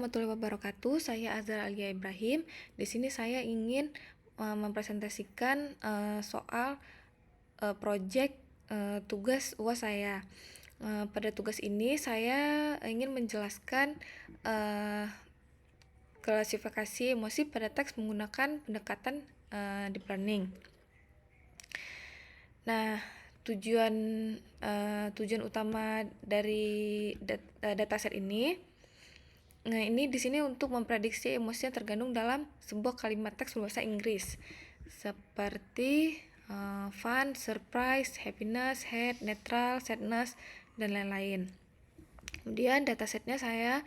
warahmatullahi wabarakatuh. Saya Azhar Alia Ibrahim. Di sini saya ingin mempresentasikan soal proyek tugas UAS saya. Pada tugas ini saya ingin menjelaskan klasifikasi emosi pada teks menggunakan pendekatan deep learning. Nah, tujuan utama dari dataset ini, ini di sini untuk memprediksi emosi yang terkandung dalam sebuah kalimat teks berbahasa Inggris, seperti fun, surprise, happiness, hate, neutral, sadness, dan lain-lain. Kemudian datasetnya saya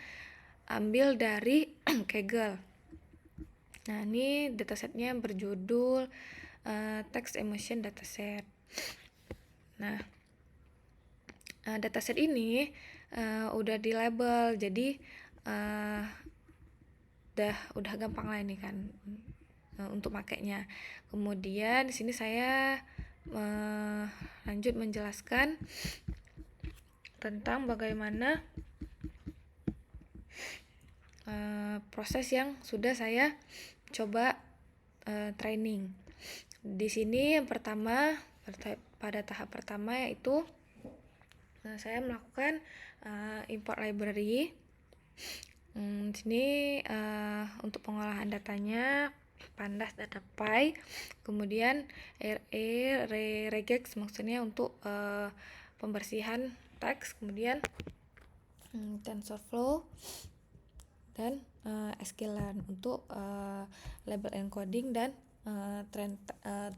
ambil dari Kaggle. Nah, ini datasetnya berjudul Text Emotion Dataset. Nah, dataset ini udah di label, jadi udah gampang lah ini kan untuk makainya. Kemudian di sini saya lanjut menjelaskan tentang bagaimana proses yang sudah saya coba training. Di sini yang pertama, pada tahap pertama yaitu saya melakukan import library. Di sini untuk pengolahan datanya Pandas DataPy, kemudian regex maksudnya untuk pembersihan teks, kemudian TensorFlow dan sklearn untuk label encoding dan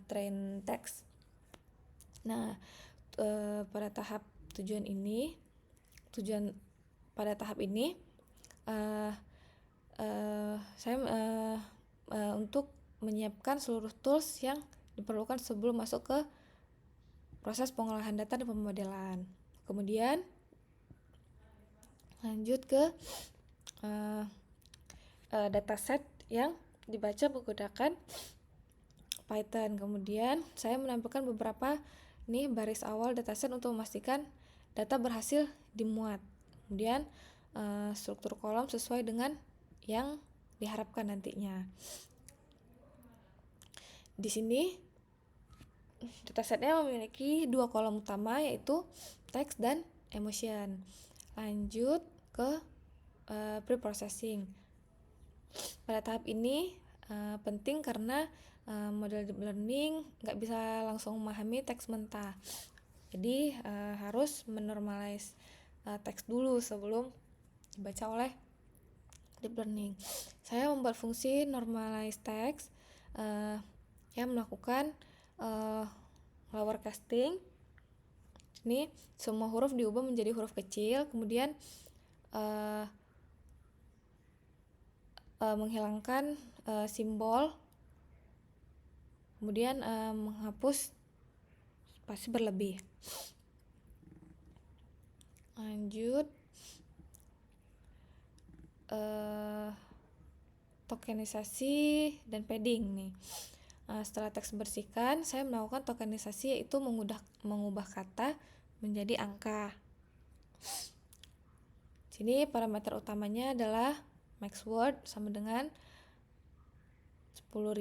train text. Nah, pada tahap pada tahap ini saya untuk menyiapkan seluruh tools yang diperlukan sebelum masuk ke proses pengolahan data dan pemodelan. Kemudian lanjut ke dataset yang dibaca menggunakan Python. Kemudian saya menampilkan beberapa baris awal dataset untuk memastikan data berhasil dimuat. Kemudian struktur kolom sesuai dengan yang diharapkan nantinya. Di sini datasetnya memiliki dua kolom utama, yaitu teks dan emotion. Lanjut ke pre-processing. Pada tahap ini penting karena model deep learning nggak bisa langsung memahami teks mentah. Jadi harus menormalize teks dulu sebelum dibaca oleh deep learning. Saya membuat fungsi normalize text yang melakukan lower casting. Ini semua huruf diubah menjadi huruf kecil, kemudian menghilangkan simbol, kemudian menghapus spasi berlebih. Lanjut tokenisasi dan padding nih. Setelah teks bersihkan, saya melakukan tokenisasi, yaitu mengubah kata menjadi angka. Sini parameter utamanya adalah max word sama dengan 10.000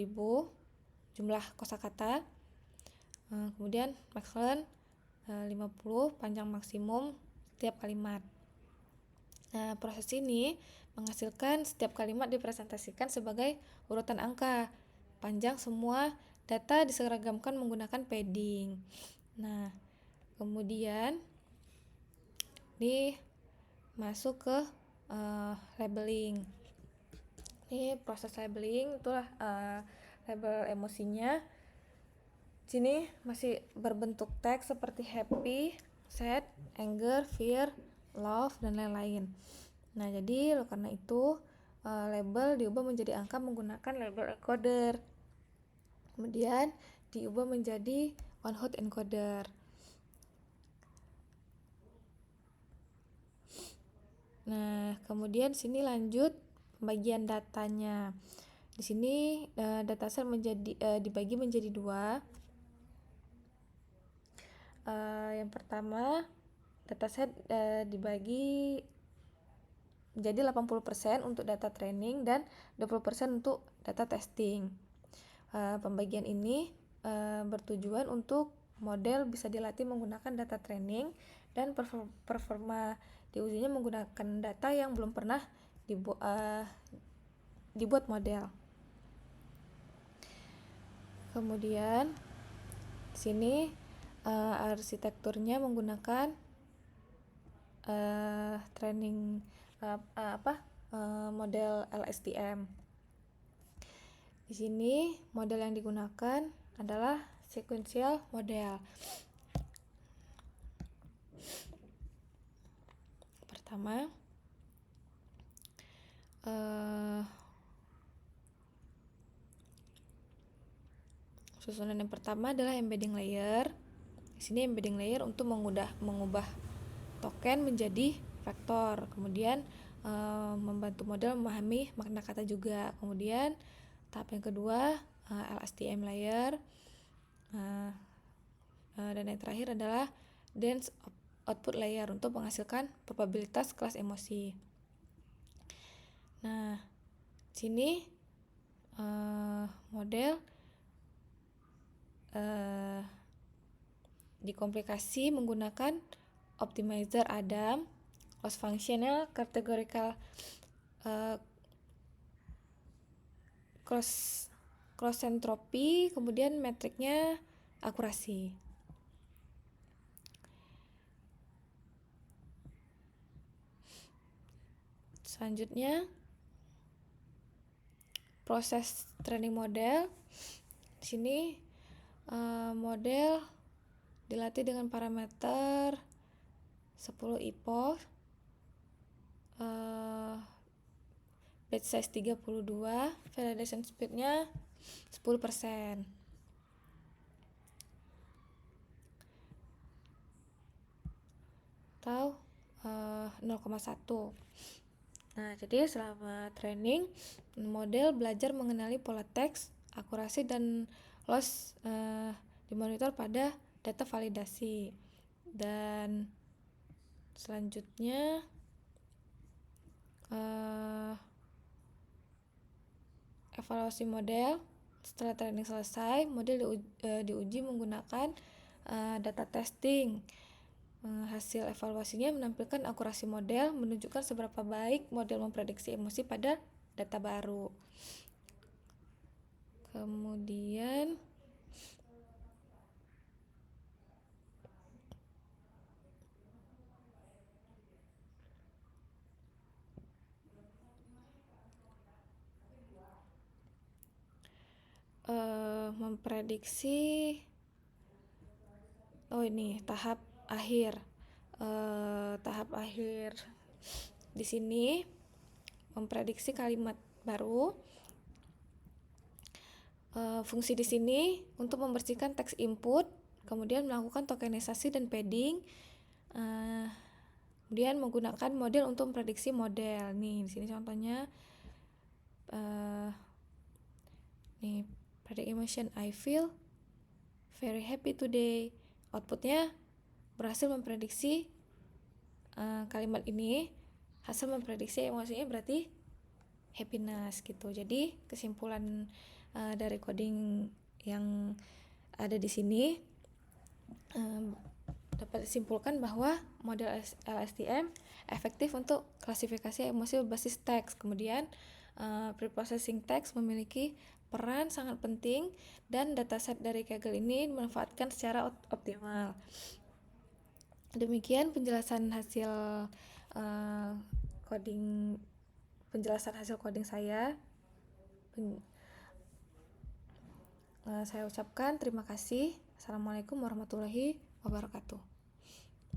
jumlah kosakata. Kemudian max length 50, panjang maksimum setiap kalimat. Nah, proses ini menghasilkan setiap kalimat dipresentasikan sebagai urutan angka. Panjang semua data diseragamkan menggunakan padding. Nah, kemudian ini masuk ke labeling. Ini proses labeling, itulah label emosinya. Sini masih berbentuk teks seperti happy, sad, anger, fear, love, dan lain-lain. Nah, jadi karena itu label diubah menjadi angka menggunakan label encoder. Kemudian diubah menjadi one hot encoder. Nah, kemudian sini lanjut pembagian datanya. Di sini dataset dibagi menjadi dua. Yang pertama, dataset dibagi jadi 80% untuk data training dan 20% untuk data testing. Pembagian ini bertujuan untuk model bisa dilatih menggunakan data training dan performa diujinya menggunakan data yang belum pernah dibuat model. Kemudian sini arsitekturnya menggunakan training model LSTM. Di sini model yang digunakan adalah sequential model. Pertama, susunan yang pertama adalah embedding layer. Di sini embedding layer untuk mengubah token menjadi vektor. Kemudian membantu model memahami makna kata juga. Kemudian tahap yang kedua LSTM layer. Dan yang terakhir adalah dense output layer untuk menghasilkan probabilitas kelas emosi. Nah, sini model dikomplikasi menggunakan optimizer Adam, loss functional, categorical cross entropy, kemudian metriknya akurasi. Selanjutnya proses training model. Di sini model dilatih dengan parameter 10 epoch, batch size 32, validation speednya 10%. Atau 0,1. Nah, jadi selama training model belajar mengenali pola teks, akurasi dan loss dimonitor pada data validasi. Dan selanjutnya evaluasi model. Setelah training selesai, model diuji menggunakan data testing. Hasil evaluasinya menampilkan akurasi model, menunjukkan seberapa baik model memprediksi emosi pada data baru. Kemudian memprediksi ini tahap akhir. Tahap akhir di sini memprediksi kalimat baru. Fungsi di sini untuk membersihkan teks input, kemudian melakukan tokenisasi dan padding, kemudian menggunakan model untuk memprediksi model. Nih di sini contohnya, nih predict emotion, I feel very happy today. Outputnya berhasil memprediksi kalimat ini. Hasil memprediksi emosinya berarti happiness gitu. Jadi kesimpulan dari coding yang ada di sini dapat disimpulkan bahwa model LSTM efektif untuk klasifikasi emosi berbasis teks. Kemudian preprocessing teks memiliki peran sangat penting dan dataset dari Kaggle ini dimanfaatkan secara optimal. Demikian penjelasan hasil coding saya. Saya ucapkan terima kasih. Assalamualaikum warahmatullahi wabarakatuh.